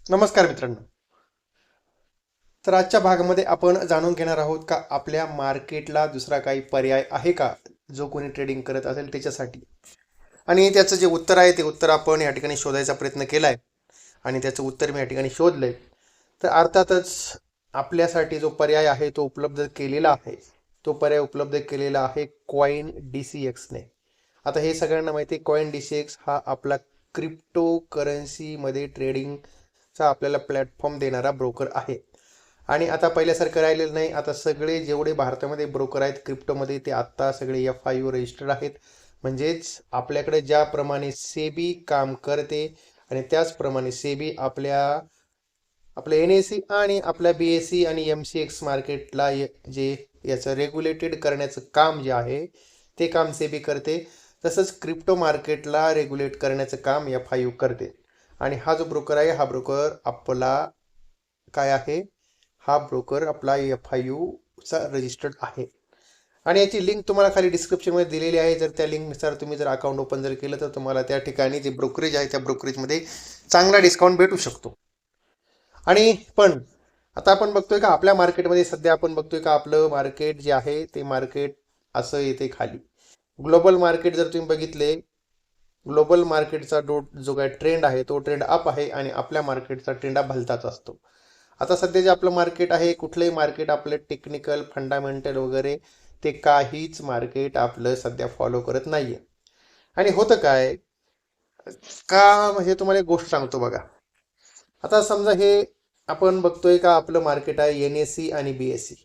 नमस्कार मित्रांनो. तर आजच्या भागामध्ये आपण जाणून घेणार आहोत का आपल्या मार्केटला दुसरा काही पर्याय आहे का, जो कोणी ट्रेडिंग करत असेल त्याच्यासाठी. आणि त्याचं जे उत्तर आहे ते उत्तर आपण या ठिकाणी शोधायचा प्रयत्न केलाय आणि त्याचं उत्तर मी या ठिकाणी शोधलंय. तर अर्थातच आपल्यासाठी जो पर्याय आहे तो उपलब्ध केलेला आहे. तो पर्याय उपलब्ध केलेला आहे कॉइन DCXने. आता हे सगळ्यांना माहिती आहे, कॉइन DCX हा आपला क्रिप्टो करन्सीमध्ये ट्रेडिंगचा आपल्याला प्लॅटफॉर्म देणारा ब्रोकर आहे. आणि आता पहिल्यासारखं राहिलेलं नाही. आता सगळे जेवढे भारतामध्ये ब्रोकर आहेत क्रिप्टोमध्ये ते आत्ता सगळे FIU रजिस्टर्ड आहेत. म्हणजेच आपल्याकडे ज्याप्रमाणे सेबी काम करते आणि त्याचप्रमाणे सेबी आपल्या NSE आणि आपल्या BSE आणि MCX मार्केटला जे याचं रेग्युलेटेड करण्याचं काम जे आहे ते काम सेबी करते. तसंच क्रिप्टो मार्केटला रेग्युलेट करण्याचं काम FIU करते. आणि हा जो ब्रोकर आहे हा ब्रोकर आपला काय आहे, हा ब्रोकर आपला FIU चा रजिस्टर्ड आहे. आणि याची लिंक तुम्हाला खाली डिस्क्रिप्शनमध्ये दिलेली आहे. जर त्या लिंकनुसार तुम्ही जर अकाउंट ओपन जर केलं तर तुम्हाला त्या ठिकाणी जे ब्रोकरेज आहे त्या ब्रोकरेजमध्ये चांगला डिस्काउंट भेटू शकतो. आणि पण आता आपण बघतोय का आपल्या मार्केटमध्ये सध्या आपण बघतोय का आपलं मार्केट जे आहे ते मार्केट असं येते खाली. ग्लोबल मार्केट जर तुम्ही बघितले, ग्लोबल मार्केटचा जो काही ट्रेंड आहे तो ट्रेंड अप आहे आणि आपल्या मार्केटचा ट्रेंड हा भलताच असतो. आता सध्या जे आपलं मार्केट आहे, कुठलंही मार्केट आपलं टेक्निकल फंडामेंटल वगैरे ते काहीच मार्केट आपलं सध्या फॉलो करत नाहीये. आणि होतं काय का, हे तुम्हाला एक गोष्ट सांगतो बघा. आता समजा हे आपण बघतोय का आपलं मार्केट आहे NSE आणि BSE.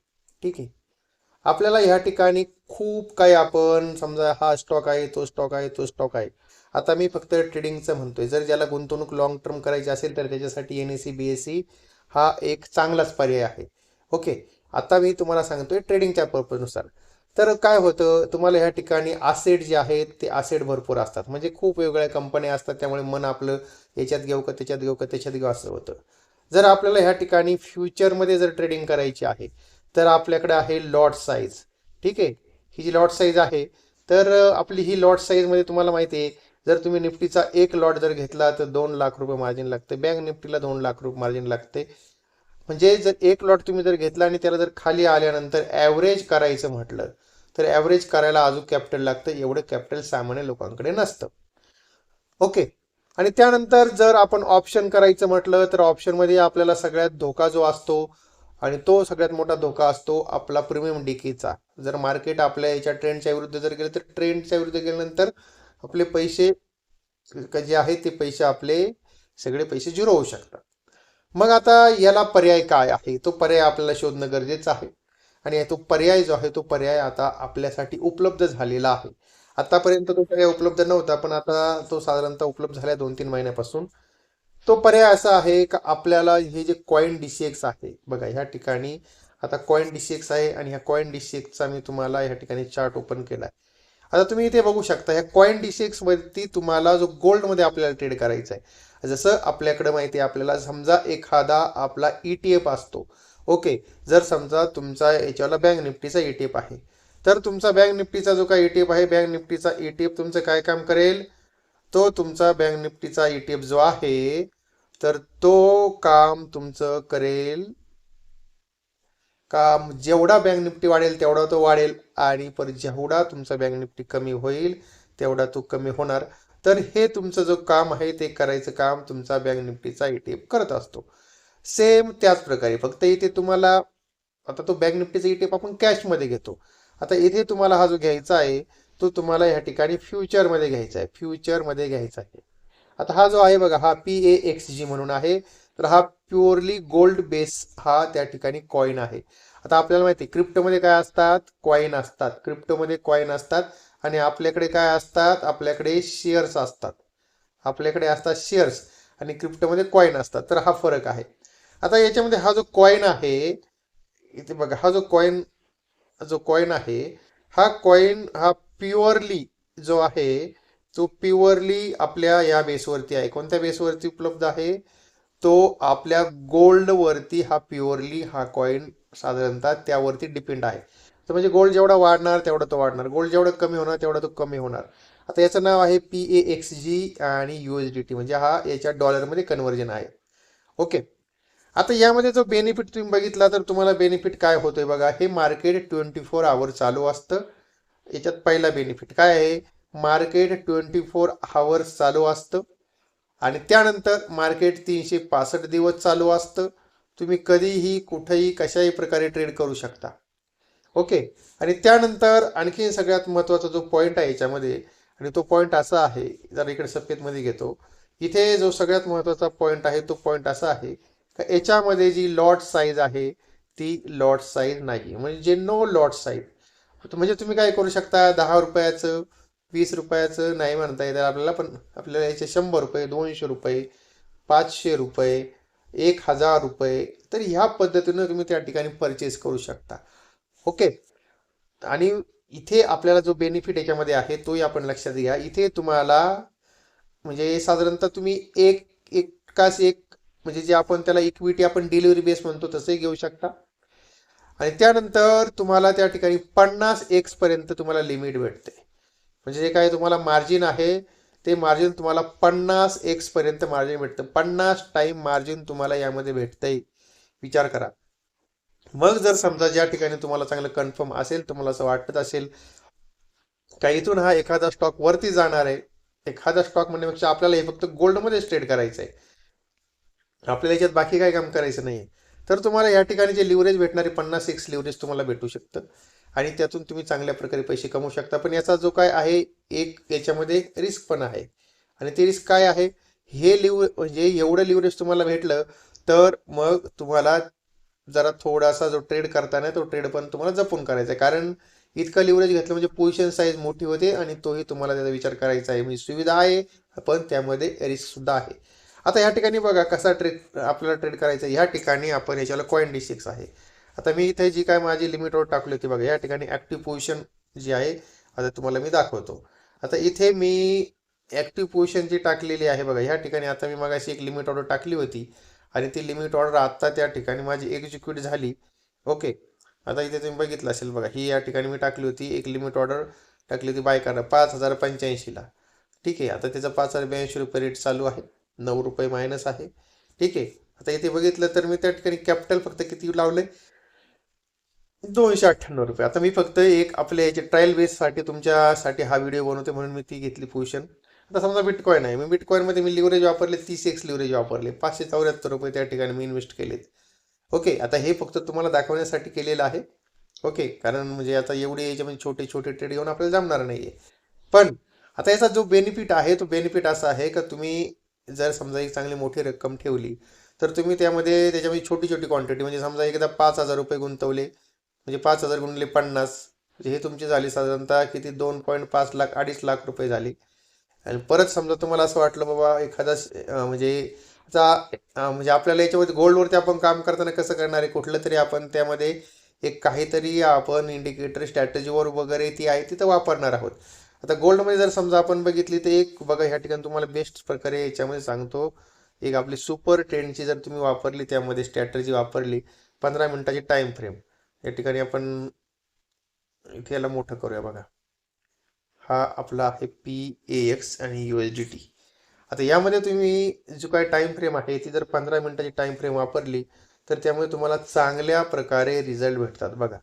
ठीक आहे. आपल्याला ह्या ठिकाणी खूप काही आपण समजा हा स्टॉक आहे, तो स्टॉक आहे, तो स्टॉक आहे. आता मी फक्त ट्रेडिंगचं म्हणतोय. जर ज्याला गुंतवणूक लॉंग टर्म करायची असेल तर त्याच्यासाठी NSE BSE हा एक चांगलाच पर्याय आहे. ओके. आता मी तुम्हाला सांगतोय ट्रेडिंगच्या पर्पजनुसार. तर काय होतं, तुम्हाला ह्या ठिकाणी असेट जे आहेत ते असेट भरपूर असतात. म्हणजे खूप वेगवेगळ्या कंपन्या असतात, त्यामुळे मन आपलं याच्यात घेऊ का त्याच्यात घेऊ का त्याच्यात घेऊ असं होतं. जर आपल्याला ह्या ठिकाणी फ्युचरमध्ये जर ट्रेडिंग करायची आहे तर आपल्याकडे आहे लॉट साईज. ठीक आहे. ही जी लॉट साईज आहे, तर आपली ही लॉट साईजमध्ये तुम्हाला माहिती आहे, जर तुम्ही निफ्टीचा एक लॉट जर घेतला तर 2 लाख रुपये मार्जिन लागते. बँक निफ्टीला 2 लाख रुपये मार्जिन लागते. म्हणजे जर एक लॉट तुम्ही जर घेतला आणि त्याला जर खाली आल्यानंतर ॲव्हरेज करायचं म्हटलं तर ॲव्हरेज करायला अजून कॅपिटल लागतं. एवढं कॅपिटल सामान्य लोकांकडे नसतं. ओके. आणि त्यानंतर जर आपण ऑप्शन करायचं म्हटलं तर ऑप्शनमध्ये आपल्याला सगळ्यात धोका जो असतो आणि तो सगळ्यात मोठा धोका असतो आपला प्रीमियम डिकेचा. जर मार्केट आपल्या याच्या ट्रेंडच्या विरुद्ध जर गेलं तर ट्रेंडच्या विरुद्ध गेल्यानंतर आपले पैसे जे आहेत ते पैसे आपले सगळे पैसे झिरो होऊ शकतात. मग आता याला पर्याय काय आहे, तो पर्याय आपल्याला शोधणं गरजेचं आहे. आणि तो पर्याय जो आहे तो पर्याय आता आपल्यासाठी उपलब्ध झालेला आहे. आतापर्यंत तो पर्याय उपलब्ध नव्हता, पण आता तो साधारणतः उपलब्ध झाला 2-3 महिन्यापासून. तो पर्याय असा आहे का आपल्याला हे जे कॉइन DCX आहे बघा, ह्या ठिकाणी आता कॉइन DCX आहे आणि ह्या कॉइन DCXचा मी तुम्हाला ह्या ठिकाणी चार्ट ओपन केलाय. आता तुम्ही इथे बघू शकता ह्या कॉइन DCX वरती तुम्हाला जो गोल्डमध्ये आपल्याला ट्रेड करायचा आहे. जसं आपल्याकडे माहिती आहे, आपल्याला समजा एखादा आपला ETF असतो. ओके. जर समजा तुमचा याच्यावाला बँक निफ्टीचा ETF आहे, तर तुमचा बँक निफ्टीचा जो काही ETF आहे, बँक निफ्टीचा ETF तुमचं काय काम करेल, तो तुमचा बँक निफ्टीचा ETF जो आहे तर तो काम तुमचं करेल का, जेवढा बँक निफ्टी वाढेल तेवढा तो वाढेल आणि पर जेवढा तुमचा बँक निफ्टी कमी होईल तेवढा तो कमी होणार. तर हे तुमचं जो काम आहे ते करायचं काम तुमचा बँक निफ्टीचा ETF करत असतो. सेम त्याच प्रकारे, फक्त इथे तुम्हाला आता तो बँक निफ्टीचा ETF आपण कॅशमध्ये घेतो. आता इथे तुम्हाला हा जो घ्यायचा आहे तो तुम्हाला ह्या ठिकाणी फ्युचरमध्ये घ्यायचा आहे. फ्युचरमध्ये घ्यायचा आहे. आता हा जो आहे बघा, हा PAXG म्हणून आहे. तर हा प्युअरली गोल्ड बेस हा त्या ठिकाणी कॉइन आहे. आता आपल्याला माहिती आहे क्रिप्टोमध्ये काय असतात, कॉइन असतात. क्रिप्टोमध्ये कॉइन असतात आणि आपल्याकडे काय असतात, आपल्याकडे शेअर्स असतात. आपल्याकडे असतात शेअर्स आणि क्रिप्टोमध्ये कॉइन असतात. तर हा फरक आहे. आता याच्यामध्ये हा जो कॉइन आहे, इथे बघा, हा जो कॉइन आहे, हा प्युअरली जो आहे तो प्युअरली आपल्या या बेसवरती आहे. कोणत्या बेसवरती उपलब्ध आहे, तो आपल्या गोल्डवरती हा प्युअरली हा कॉइन साधारणतः त्यावरती डिपेंड आहे. तर म्हणजे गोल्ड जेवढा वाढणार तेवढा तो वाढणार, गोल्ड जेवढा कमी होणार तेवढा तो कमी होणार. आता याचं नाव आहे PAXG आणि USDT, म्हणजे हा याच्या डॉलरमध्ये कन्व्हर्जन आहे. ओके. आता यामध्ये जो बेनिफिट तुम्ही बघितला तर तुम्हाला बेनिफिट काय होतोय बघा. हे मार्केट 24 आवर चालू असतं. याच्यात पहिला बेनिफिट काय आहे, मार्केट 24 आवर्स चालू असतं. आणि त्यानंतर मार्केट 365 दिवस चालू असतं. तुम्ही कधीही कुठेही कशाही प्रकारे ट्रेड करू शकता. ओके. आणि त्यानंतर आणखी सगळ्यात महत्त्वाचा जो पॉईंट आहे याच्यामध्ये, आणि तो पॉईंट असा आहे, जर इकडे सफेदमध्ये घेतो, इथे जो सगळ्यात महत्त्वाचा पॉईंट आहे तो पॉईंट असा आहे का याच्यामध्ये जी लॉट साईज आहे ती लॉट साईज नाही, म्हणजे नो लॉट साईज. म्हणजे तुम्ही काय करू शकता, 10 रुपयाचं, 20 रुपयाचं नाही म्हणता येतं आपल्याला, पण आपल्याला याचे 100 रुपये, 200 रुपये, 500 रुपये, 1000 रुपये, तर ह्या पद्धतीनं तुम्ही त्या ठिकाणी परचेस करू शकता. ओके. आणि इथे आपल्याला जो बेनिफिट याच्यामध्ये आहे तोही आपण लक्षात घ्या. इथे तुम्हाला म्हणजे साधारणतः तुम्ही एक एकाच एक म्हणजे जे आपण त्याला इक्विटी आपण डिलिव्हरी बेस म्हणतो तसंही घेऊ शकता. आणि त्यानंतर तुम्हाला त्या ठिकाणी 50x पर्यंत तुम्हाला लिमिट भेटते. म्हणजे जे काय तुम्हाला मार्जिन आहे ते मार्जिन तुम्हाला 50x पर्यंत मार्जिन भेटतं. 50 टाइम मार्जिन तुम्हाला यामध्ये भेटतंय. विचार करा. मग जर समजा ज्या ठिकाणी तुम्हाला चांगलं कन्फर्म असेल, तुम्हाला असं वाटत असेल का इथून हा एखादा स्टॉक वरती जाणार आहे, एखादा स्टॉक म्हणण्यापेक्षा आपल्याला हे फक्त गोल्डमध्येच ट्रेड करायचं आहे, आपल्याला याच्यात बाकी काही काम करायचं नाही, तर तुम्हाला या ठिकाणी जे लिव्हरेज भेटणारे 50x लिव्हरेज तुम्हाला भेटू शकतं. आणि त्यातून तुम्ही चांगल्या प्रकारे पैसे कमवू शकता. पण याचा जो काय आहे, एक याच्यामध्ये रिस्क पण आहे. आणि ते रिस्क काय आहे, हे म्हणजे एवढं लिव्हरेज तुम्हाला भेटलं तर मग तुम्हाला जरा थोडासा जो ट्रेड करताना तो ट्रेड पण तुम्हाला जपून करायचा आहे. कारण इतकं लिव्हरेज घेतलं म्हणजे पोझिशन साईज मोठी होते आणि तोही तुम्हाला त्याचा विचार करायचा आहे. म्हणजे सुविधा आहे पण त्यामध्ये रिस्क सुद्धा आहे. आता या ठिकाणी बघा कसा ट्रेड आपल्याला ट्रेड करायचा आहे. ह्या ठिकाणी आपण याच्याला कॉइन D6 आहे. आता मी इथे जी काय माझी लिमिट ऑर्डर टाकली होती बघा, या ठिकाणी ऍक्टिव्ह पोझिशन जी आहे आता तुम्हाला मी दाखवतो. आता इथे मी ऍक्टिव्ह पोझिशन जी टाकलेली आहे बघा, ह्या ठिकाणी आता मी मगाशी एक लिमिट ऑर्डर टाकली होती आणि ती लिमिट ऑर्डर आता त्या ठिकाणी माझी एक्झिक्यूट झाली. ओके. आता इथे तुम्ही बघितलं असेल बघा, ही या ठिकाणी मी टाकली होती एक लिमिट ऑर्डर, टाकली होती बाय करा 5085ला. ठीक आहे. आता त्याचा 5082 रुपये रेट चालू आहे, 9 रुपये मायनस आहे. ठीक आहे. आता इथे बघितलं तर मी त्या ठिकाणी कॅपिटल फक्त किती लावले, 298 रुपये. आता मी फक्त एक आपल्या याचे ट्रायल बेससाठी तुमच्यासाठी हा व्हिडिओ बनवते म्हणून मी ती घेतली पोझिशन. आता समजा बिटकॉइन आहे, मी बिटकॉइनमध्ये मी लिव्हरेज वापरले, 30x लिव्हरेज वापरले, 574 रुपये त्या ठिकाणी मी इन्व्हेस्ट केलेत. ओके. आता हे फक्त तुम्हाला दाखवण्यासाठी केलेलं आहे. ओके. कारण म्हणजे आता एवढे याच्यामध्ये छोटे छोटे ट्रेड घेऊन आपल्याला जमणार नाहीये. पण आता याचा जो बेनिफिट आहे तो बेनिफिट असा आहे का तुम्ही जर समजा एक चांगली मोठी रक्कम ठेवली तर तुम्ही त्याच्यामध्ये छोटी छोटी क्वांटिटी, म्हणजे समजा एकदा 5,000 रुपये गुंतवले म्हणजे 5,000 गुणले 50, म्हणजे हे तुमची झाली साधारणतः किती, 2.5 लाख 2.5 लाख रुपये झाले. आणि परत समजा तुम्हाला असं वाटलं बाबा एखादा म्हणजे म्हणजे आपल्याला याच्यामध्ये गोल्डवरती आपण काम करताना कसं करणार आहे, कुठलं तरी आपण त्यामध्ये एक काहीतरी आपण इंडिकेटर स्ट्रॅटेजीवर वगैरे ती आहे तिथं वापरणार आहोत. आता गोल्डमध्ये जर समजा आपण बघितली तर एक बघा ह्या ठिकाणी तुम्हाला बेस्ट प्रकारे याच्यामध्ये सांगतो, एक आपली सुपर ट्रेंडची जर तुम्ही वापरली, त्यामध्ये स्ट्रॅटेजी वापरली, 15 मिनिटाची टाइम फ्रेम, या ठिकाणी आपण इथे याला मोठं करूया बघा, हा आपला आहे PAX आणि USDT. आता यामध्ये तुम्ही जो काही टाइम फ्रेम आहे ती जर 15 मिनिटाची टाइम फ्रेम वापरली तर त्यामुळे तुम्हाला चांगल्या प्रकारे रिझल्ट भेटतात बघा.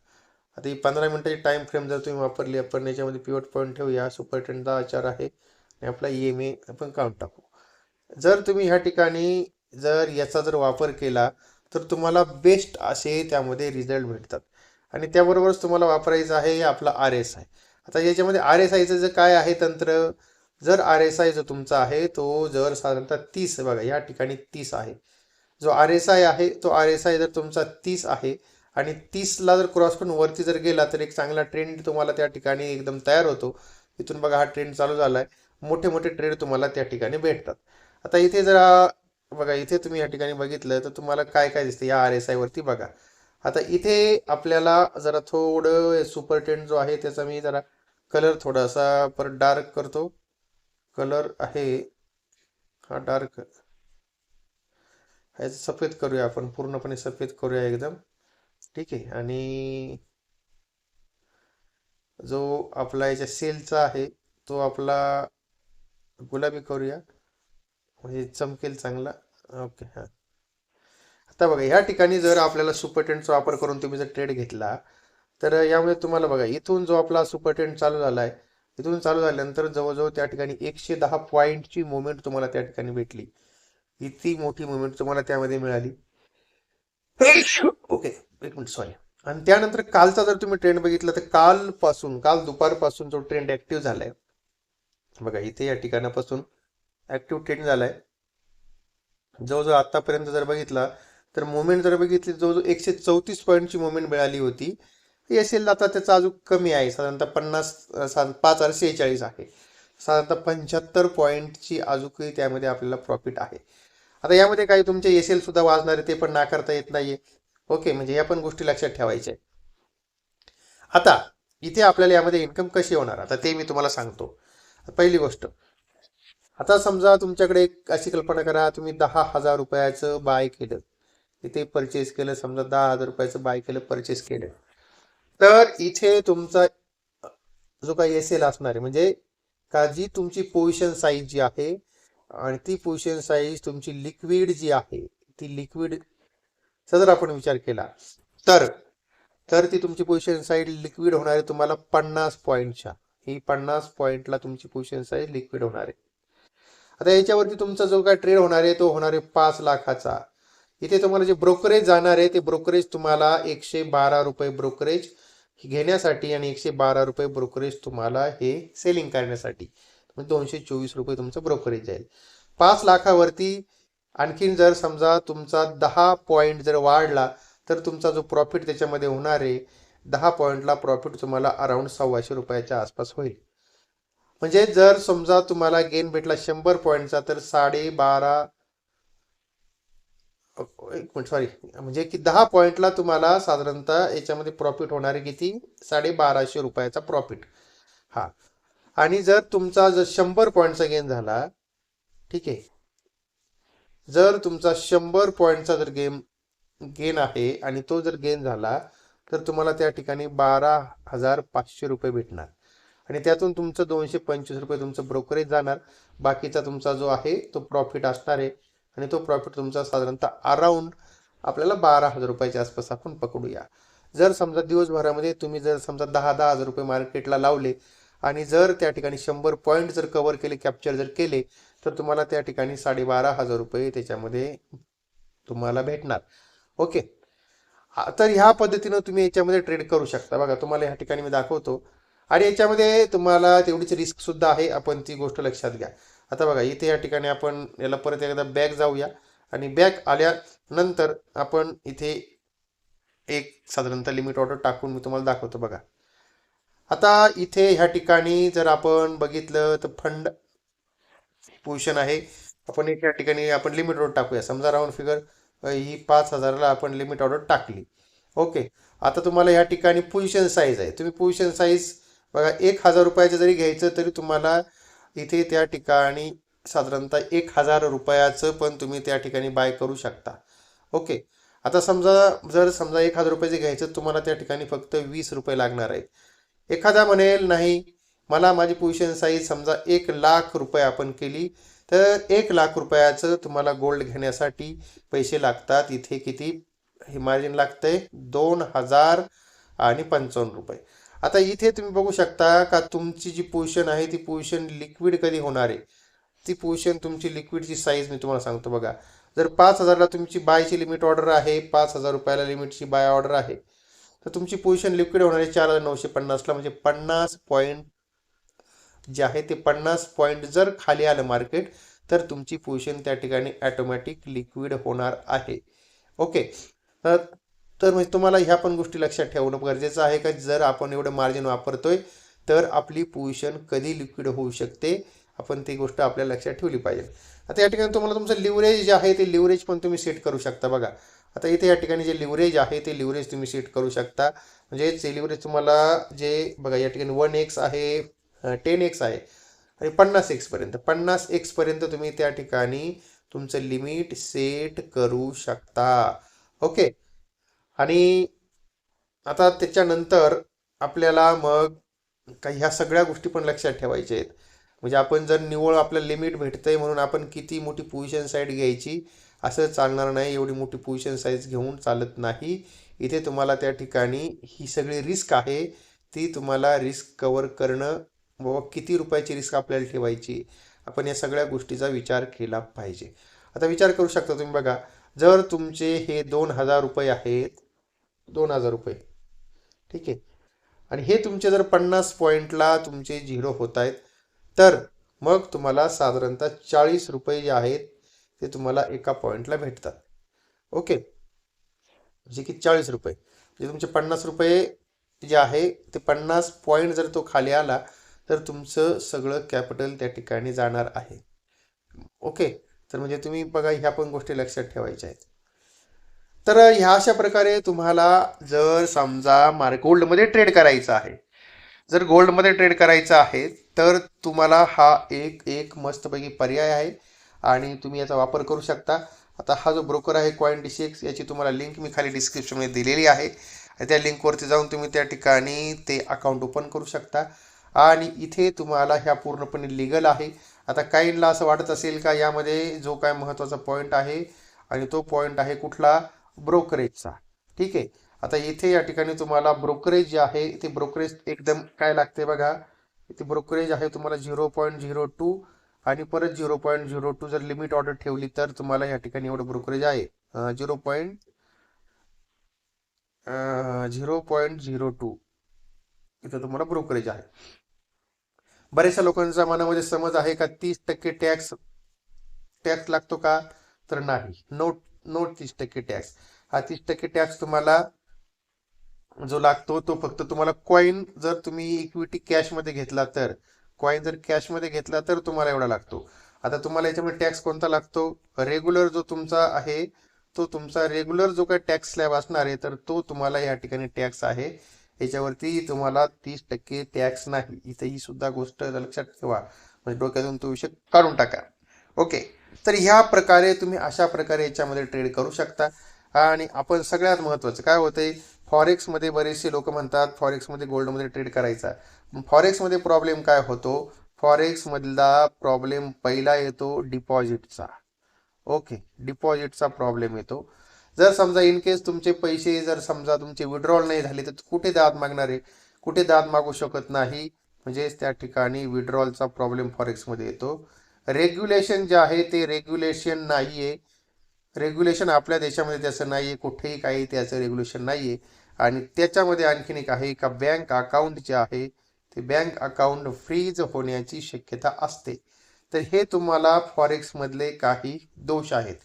आता ही 15 मिनिटाची टाइम फ्रेम जर तुम्ही वापरली, आपण याच्यामध्ये पिवट पॉईंट ठेवूया, सुपर ट्रेंडचा आचार आहे आणि आपला EMA आपण काउंट टाकू. जर तुम्ही ह्या ठिकाणी जर याचा जर वापर केला तर तुम्हाला बेस्ट असे त्यामध्ये रिझल्ट भेटतात. आणि त्याबरोबरच तुम्हाला वापरायचं आहे आपला RSI. आता याच्यामध्ये RSIचं जर काय आहे तंत्र, जर RSI जो तुमचा आहे तो जर साधारणतः 30 बघा या ठिकाणी 30 आहे, जो RSI आहे तो RSI जर तुमचा 30 आहे आणि 30ला जर क्रॉस करून वरती जर गेला तर एक चांगला ट्रेंड तुम्हाला त्या ठिकाणी एकदम तयार होतो. इथून बघा हा ट्रेंड चालू झालाय, मोठे मोठे ट्रेड तुम्हाला त्या ठिकाणी भेटतात. आता इथे जरा बघा, इथे तुम्ही या ठिकाणी बघितलं तर तुम्हाला काय काय दिसतं या RSI वरती बघा. आता इथे आपल्याला जरा थोडं सुपर ट्रेंड जो आहे त्याचा मी जरा कलर थोडासा परत डार्क करतो. कलर आहे हा डार्क, ह्याचं सफेद करूया, आपण पूर्णपणे सफेद करूया एकदम. ठीक आहे. आणि जो आपला याच्या सेलचा आहे तो आपला गुलाबी करूया, म्हणजे चमकेल चांगला. ओके. हां. आता बघा ह्या ठिकाणी जर आपल्याला सुपर ट्रेंडचा वापर करून तुम्ही जर ट्रेड घेतला तर यामुळे तुम्हाला बघा इथून जो आपला सुपर ट्रेंड चालू झाला आहे, इथून चालू झाल्यानंतर जवळजवळ त्या ठिकाणी 110 पॉईंटची मुवमेंट तुम्हाला त्या ठिकाणी भेटली. इतकी मोठी मुवमेंट तुम्हाला त्यामध्ये मिळाली. ओके, एक मिनिट, सॉरी. आणि त्यानंतर कालचा जर तुम्ही ट्रेंड बघितला तर काल दुपारपासून जो ट्रेंड ऍक्टिव्ह झालाय बघा, इथे या ठिकाणापासून ऍक्टिव्ह ट्रेंड झालाय. जवळजवळ आतापर्यंत जर बघितला तर मुवमेंट जर बघितली जवळजवळ 134 पॉईंटची मुवमेंट मिळाली होती. एसएल आता त्याचा अजून कमी आहे, साधारणतः 5046 आहे. साधारणतः 75 पॉईंटची अजूनही त्यामध्ये आपल्याला प्रॉफिट आहे. आता यामध्ये काही तुमचे एसएल सुद्धा वाजणार आहे, ते पण नाकारता येत नाहीये. ओके, म्हणजे या पण गोष्टी लक्षात ठेवायच्या. आता इथे आपल्याला यामध्ये इन्कम कशी होणार आता ते मी तुम्हाला सांगतो. पहिली गोष्ट, आता समजा तुमच्याकडे एक अशी कल्पना करा, तुम्ही 10,000 रुपयाचं बाय केलं, इथे परचेस केलं, समजा 10,000 रुपयाचं बाय केलं, परचेस केलं, तर इथे तुमचा जो काही एसएल असणार आहे म्हणजे का जी तुमची पोझिशन साईज जी आहे आणि ती पोझिशन साईज तुमची लिक्विड जी आहे, ती लिक्विडचा जर आपण विचार केला तर तर ती तुमची पोझिशन साईज लिक्विड होणार आहे तुम्हाला 50 पॉईंटच्या. ही 50 पॉईंटला तुमची पोझिशन साईज लिक्विड होणार आहे. आता याच्यावरती तुमचा जो काय ट्रेड होणार आहे तो होणार आहे 5 लाखाचा. इथे तुम्हाला जे ब्रोकरेज जाणार आहे ते ब्रोकरेज तुम्हाला 112 रुपये ब्रोकरेज घेण्यासाठी आणि 112 रुपये ब्रोकरेज तुम्हाला हे सेलिंग करण्यासाठी, म्हणजे 224 रुपये तुमचं ब्रोकरेज जाईल. 5 लाखावरती आणखीन जर समजा तुमचा 10 पॉईंट जर वाढला तर तुमचा जो प्रॉफिट त्याच्यामध्ये होणार आहे 10 पॉईंटला प्रॉफिट तुम्हाला अराउंड 1,200 रुपयाच्या आसपास होईल. म्हणजे जर समजा तुम्हाला गेन भेटला 100 पॉईंटचा तर 12.5, एक मिनिट, सॉरी, म्हणजे की 10 पॉईंटला तुम्हाला साधारणतः याच्यामध्ये प्रॉफिट होणार आहे किती, 1250 रुपयाचा प्रॉफिट. हा, आणि जर तुमचा जर 100 पॉईंटचा गेन झाला, ठीक आहे, जर तुमचा 100 पॉईंटचा जर गेन आहे आणि तो जर गेन झाला तर तुम्हाला त्या ठिकाणी 12,500 रुपये भेटणार आणि त्यातून तुमचं 225 रुपये तुमचं ब्रोकरेज जाणार. बाकीचा तुमचा जो आहे तो प्रॉफिट असणार आहे आणि तो प्रॉफिट तुमचा साधारणतः अराउंड आपल्याला 12,000 रुपयाच्या आसपास आपण पकडूया. जर समजा दिवसभरामध्ये तुम्ही जर समजा 10,000 रुपये मार्केटला लावले आणि जर त्या ठिकाणी 100 पॉईंट जर कव्हर केले, कॅप्चर जर केले, तर तुम्हाला त्या ठिकाणी 12,500 रुपये त्याच्यामध्ये तुम्हाला भेटणार. ओके, तर ह्या पद्धतीनं तुम्ही याच्यामध्ये ट्रेड करू शकता. बघा, तुम्हाला ह्या ठिकाणी मी दाखवतो आणि याच्यामध्ये तुम्हाला तेवढीच रिस्क सुद्धा आहे, आपण ती गोष्ट लक्षात घ्या. आता बघा, इथे या ठिकाणी आपण याला परत एकदा बॅक जाऊया आणि बॅक आल्यानंतर आपण इथे एक साधारणतः लिमिट ऑर्डर टाकून मी तुम्हाला दाखवतो. बघा, आता इथे ह्या ठिकाणी जर आपण बघितलं तर फंड पोझिशन आहे, आपण एक या ठिकाणी आपण लिमिट ऑर्डर टाकूया. समजा राऊंड फिगर ही 5,000ला आपण लिमिट ऑर्डर टाकली. ओके, आता तुम्हाला या ठिकाणी पोझिशन साईज आहे, तुम्ही पोझिशन साईज बघा 1,000 रुपयाचं जरी घ्यायचं तरी तुम्हाला इथे त्या ठिकाणी साधारणतः 1,000 रुपयाचं पण तुम्ही त्या ठिकाणी बाय करू शकता. ओके, आता समजा 1,000 रुपयाचे घ्यायचं तुम्हाला त्या ठिकाणी फक्त 20 रुपये लागणार आहेत. एखादा म्हणेल नाही मला माझी पोझिशन साईज समजा 1,00,000 रुपये आपण केली तर 1,00,000 रुपयाचं तुम्हाला गोल्ड घेण्यासाठी पैसे लागतात. इथे किती हे मार्जिन लागतंय, 2,055 रुपये. आता इथे तुम्ही बघू शकता का तुमची जी पोझिशन आहे ती पोझिशन लिक्विड कधी होणार आहे. ती पोझिशन तुमची लिक्विडची साईज मी तुम्हाला सांगतो. बघा, जर 5,000ला तुमची बायची लिमिट ऑर्डर आहे, 5,000 रुपयाला लिमिटची बाय ऑर्डर आहे, तर तुमची पोझिशन लिक्विड होणार आहे 4,950ला. म्हणजे 50 पॉईंट जे आहे ते 50 पॉईंट जर खाली आलं मार्केट तर तुमची पोझिशन त्या ठिकाणी ऑटोमॅटिक लिक्विड होणार आहे. ओके, तर तर म्हणजे तुम्हाला ह्या पण गोष्टी लक्षात ठेवणं गरजेचं आहे का जर आपण एवढं मार्जिन वापरतोय तर आपली पोझिशन कधी लिक्विड होऊ शकते, आपण ती गोष्ट आपल्या लक्षात ठेवली पाहिजे. आता या ठिकाणी तुम्हाला तुमचं लिव्हरेज जे आहे ते लिव्हरेज पण तुम्ही सेट करू शकता. बघा, आता इथे या ठिकाणी जे लिव्हरेज आहे ते लिव्हरेज तुम्ही सेट करू शकता. म्हणजे ते लिव्हरेज तुम्हाला जे बघा या ठिकाणी 1x आहे, 10x आहे आणि 50x पर्यंत, 50x पर्यंत तुम्ही त्या ठिकाणी तुमचं लिमिट सेट करू शकता. ओके, आणि आता त्याच्यानंतर आपल्याला मग काही ह्या सगळ्या गोष्टी पण लक्षात ठेवायच्या आहेत. म्हणजे आपण जर निव्वळ आपलं लिमिट भेटतंय म्हणून आपण किती मोठी पोझिशन साईड घ्यायची असं चालणार नाही, एवढी मोठी पोझिशन साईज घेऊन चालत नाही. इथे तुम्हाला त्या ठिकाणी ही सगळी रिस्क आहे, ती तुम्हाला रिस्क कव्हर करणं, बाबा किती रुपयाची रिस्क आपल्याला ठेवायची, आपण या सगळ्या गोष्टीचा विचार केला पाहिजे. आता विचार करू शकता तुम्ही बघा, जर तुमचे हे 2,000 रुपये आहेत, 2,000 रुपये, ठीक आहे, आणि हे तुमचे जर 50 पॉईंटला तुमचे झिरो होत आहेत, तर मग तुम्हाला साधारणतः 40 रुपये जे आहेत ते तुम्हाला एका पॉईंटला भेटतात. ओके, म्हणजे की 40 रुपये म्हणजे तुमचे 50 रुपये जे आहे ते 50 पॉईंट जर तो खाली आला तर तुमचं सगळं कॅपिटल त्या ठिकाणी जाणार आहे. ओके, तर म्हणजे तुम्ही बघा, ह्या पण गोष्टी लक्षात ठेवायच्या आहेत. तर ह्या अशा प्रकारे तुम्हाला जर समजा गोल्डमध्ये ट्रेड करायचं आहे, जर गोल्डमध्ये ट्रेड करायचं आहे तर तुम्हाला हा एक एक मस्तपैकी पर्याय आहे आणि तुम्ही याचा वापर करू शकता. आता हा जो ब्रोकर आहे CoinDCX, याची तुम्हाला लिंक मी खाली डिस्क्रिप्शनमध्ये दिलेली आहे. त्या लिंकवरती जाऊन तुम्ही त्या ठिकाणी ते अकाउंट ओपन करू शकता आणि इथे तुम्हाला ह्या पूर्णपणे लिगल आहे. आता काहींना असं वाटत असेल का यामध्ये जो काय महत्त्वाचा पॉईंट आहे आणि तो पॉईंट आहे कुठला, ब्रोकरेजचा. ठीक आहे, आता इथे या ठिकाणी तुम्हाला ब्रोकरेज जे आहे ते ब्रोकरेज एकदम काय लागते बघा, इथे ब्रोकरेज आहे तुम्हाला 0.02 आणि परत 0.02 जर लिमिट ऑर्डर ठेवली तर तुम्हाला या ठिकाणी एवढं ब्रोकरेज आहे, 0.02 इथं तुम्हाला ब्रोकरेज आहे. बऱ्याचशा लोकांच्या मनामध्ये समज आहे का 30% टॅक्स टॅक्स लागतो का, तर नाही. नोट नोट 30% टॅक्स, हा 30% टॅक्स तुम्हाला जो लागतो तो फक्त तुम्हाला कॉईन जर तुम्ही इक्विटी कॅशमध्ये घेतला तर, कॉईन जर कॅशमध्ये घेतला तर तुम्हाला एवढा लागतो. आता तुम्हाला याच्यामध्ये टॅक्स कोणता लागतो, रेग्युलर जो तुमचा आहे तो तुमचा रेग्युलर जो काही टॅक्स स्लॅब असणार आहे तर तो तुम्हाला या ठिकाणी टॅक्स आहे, याच्यावरती तुम्हाला 30% टॅक्स नाही. इथे ही सुद्धा गोष्ट लक्षात ठेवा, म्हणजे डोक्यातून तो विषय काढून टाका. ओके, तर ह्या प्रकारे तुम्ही अशा प्रकारे याच्यामध्ये ट्रेड करू शकता. आणि आपण सगळ्यात महत्त्वाचं काय होतंय, फॉरेक्समध्ये बरेचसे लोक म्हणतात फॉरेक्समध्ये गोल्डमध्ये ट्रेड करायचा. फॉरेक्समध्ये प्रॉब्लेम काय होतो, फॉरेक्समधला प्रॉब्लेम पहिला येतो डिपॉझिटचा. ओके, डिपॉझिटचा प्रॉब्लेम येतो. जर समजा इन केस तुमचे पैसे जर समजा तुमचे विड्रॉल नाही झाले तर कुठे दाद मागणार आहे, कुठे दाद मागू शकत नाही, म्हणजेच त्या ठिकाणी विड्रॉलचा प्रॉब्लेम फॉरेक्समध्ये येतो. रेग्युलेशन जे आहे ते रेग्युलेशन नाही आहे, रेग्युलेशन आपल्या देशामध्ये त्याचं नाही आहे, कुठेही काही त्याचं रेग्युलेशन नाही आहे. आणि त्याच्यामध्ये आणखीन एक आहे का बँक अकाउंट जे आहे ते बँक अकाउंट फ्रीज होण्याची शक्यता असते. तर हे तुम्हाला फॉरेक्समधले काही दोष आहेत.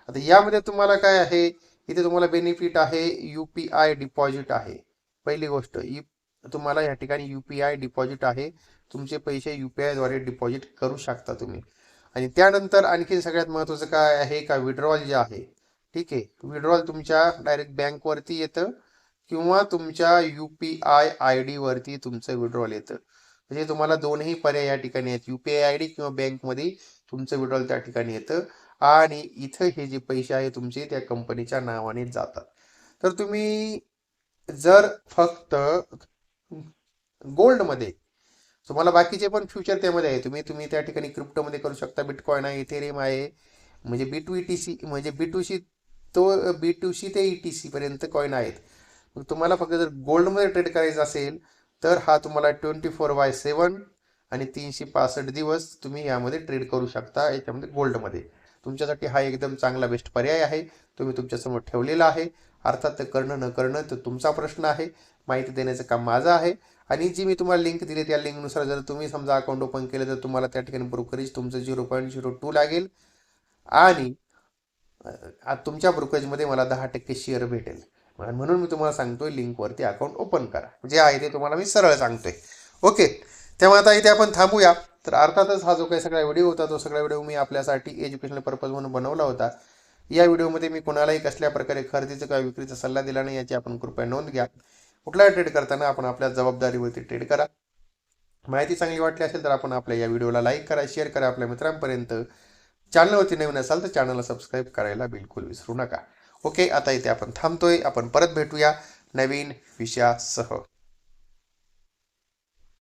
आता यामध्ये तुम्हाला काय आहे, इथे तुम्हाला बेनिफिट आहे, UPI डिपॉझिट आहे. पहिली गोष्ट, तुम्हाला या ठिकाणी UPI डिपॉझिट आहे, तुमचे पैसे UPI द्वारे डिपॉझिट करू शकता तुम्ही. आणि त्यानंतर आणखी सगळ्यात महत्त्वाचं काय आहे का विड्रॉल जे आहे, ठीक आहे, विड्रॉल तुमच्या डायरेक्ट बँकवरती येतं किंवा तुमच्या UPI ID वरती तुमचं विड्रॉल येतं. म्हणजे तुम्हाला दोनही पर्याय या ठिकाणी आहेत, UPI ID किंवा बँकमध्ये तुमचं विड्रॉल त्या ठिकाणी येतं आणि इथं हे जे पैसे आहे तुमचे त्या कंपनीच्या नावाने जातात. तर तुम्ही जर फक्त गोल्डमध्ये, तुम्हाला बाकीचे पण फ्युचर त्यामध्ये आहे, तुम्ही तुम्ही त्या ठिकाणी क्रिप्टोमध्ये करू शकता, बिटकॉइन आहे, इथेरियम आहे, म्हणजे B2ETC म्हणजे B2C, तो B2C ते ETC पर्यंत कॉइन आहेत. मग तुम्हाला फक्त जर गोल्डमध्ये ट्रेड करायचं असेल तर हा तुम्हाला 24/7 आणि 365 दिवस तुम्ही यामध्ये ट्रेड करू शकता याच्यामध्ये गोल्डमध्ये. तुमच्यासाठी हा एकदम चांगला बेस्ट पर्याय आहे, तुम्ही तुमच्यासमोर ठेवलेला आहे. अर्थात ते करणं न करणं तर तुमचा प्रश्न आहे, माहिती देण्याचं काम माझं आहे. आणि जी मी तुम्हाला लिंक दिली त्या लिंकनुसार जर तुम्ही समजा अकाउंट ओपन केलं तर तुम्हाला त्या ठिकाणी ब्रोकरेज तुमचं 0.02 लागेल आणि तुमच्या ब्रोकरेजमध्ये मला 10% शेअर भेटेल. म्हणून मी तुम्हाला सांगतोय लिंकवरती अकाउंट ओपन करा, जे आहे ते तुम्हाला मी सरळ सांगतोय. ओके, तेव्हा आता इथे आपण थांबूया. तर अर्थातच हा जो काही सगळा व्हिडिओ होता तो सगळा व्हिडिओ मी आपल्यासाठी एज्युकेशनल पर्पज म्हणून बनवला होता. या व्हिडिओमध्ये मी कोणालाही कसल्या प्रकारे खरेदीचा किंवा विक्रीचा सल्ला दिला नाही, याची आपण कृपया नोंद घ्या. कुठलाही ट्रेड करताना आपण आपल्या जबाबदारीवरती ट्रेड करा. माहिती चांगली वाटली असेल तर आपण आपल्या या व्हिडिओला लाईक करा, शेअर करा आपल्या मित्रांपर्यंत. चॅनलवरती नवीन असाल तर चॅनलला सबस्क्राईब करायला बिलकुल विसरू नका. ओके, आता इथे आपण थांबतोय, आपण परत भेटूया नवीन विषयासह.